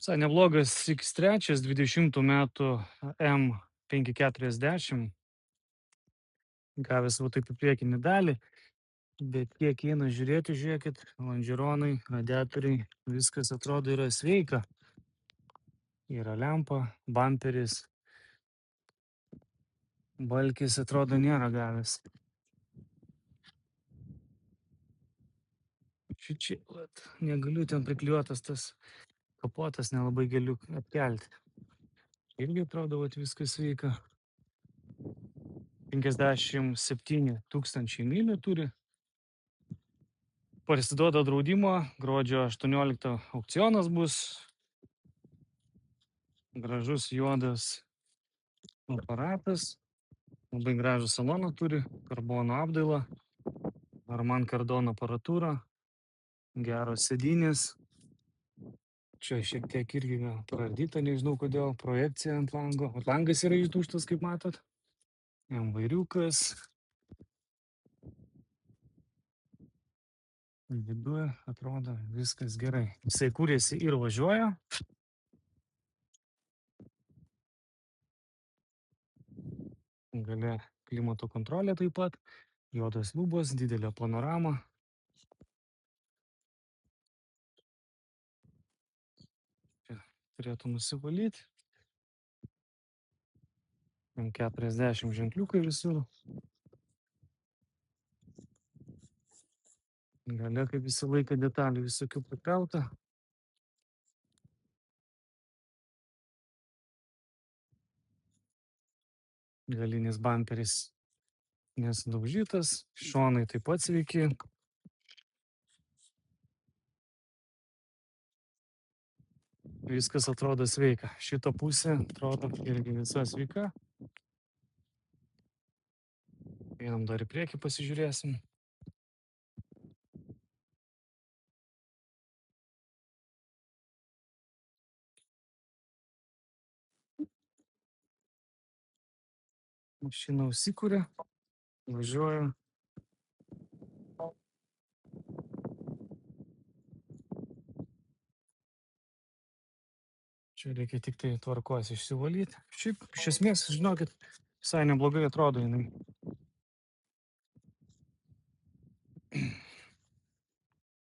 Visai neblogas X3 20 metų M540, gavęs va taip į priekinį dalį, bet kiek eina žiūrėti, žiūrėkit, lonžeronai, radiatoriai, viskas atrodo yra sveika. Yra lempa, bamperis, balkis atrodo nėra gavęs. Šičia, vat, negaliu ten priklijuotas tas kapotas, nelabai galiu atkelti. Irgi atrodo, vat, viskas sveika. 57 tūkstančiai mylių turi. Parsiduoda draudimo, gruodžio 18 aukcionas bus. Gražus juodas aparatas. Labai gražų saloną turi, karbono apdailą, Arman Kardon aparatūrą, geros sėdynės. Čia šiek tiek irgi gal praardyta, nežinau kodėl, projekcija ant lango. Langas yra išdūžtas, kaip matot. Vairiukas. Viduje atrodo viskas gerai. Jisai kūrėsi ir važiuoja. Gale klimato kontrolė taip pat. Juodas lubos, didelė panorama. Čia turėtų nusivalyti. 40 ženkliukai visur. Gale, kaip visą laiką, detalių visokių prikrauta. Galinis bamperis nesudaužytas, šonai taip pat sveiki. Viskas atrodo sveika. Šita pusė atrodo irgi visa sveika. Einam dar į priekį pasižiūrėsim. Mašina užsikūrė, važiuoja. Čia reikia tik tai tvarkos išsivalyti. Šiaip, iš esmės, žinokit, visai neblogai atrodo jinai.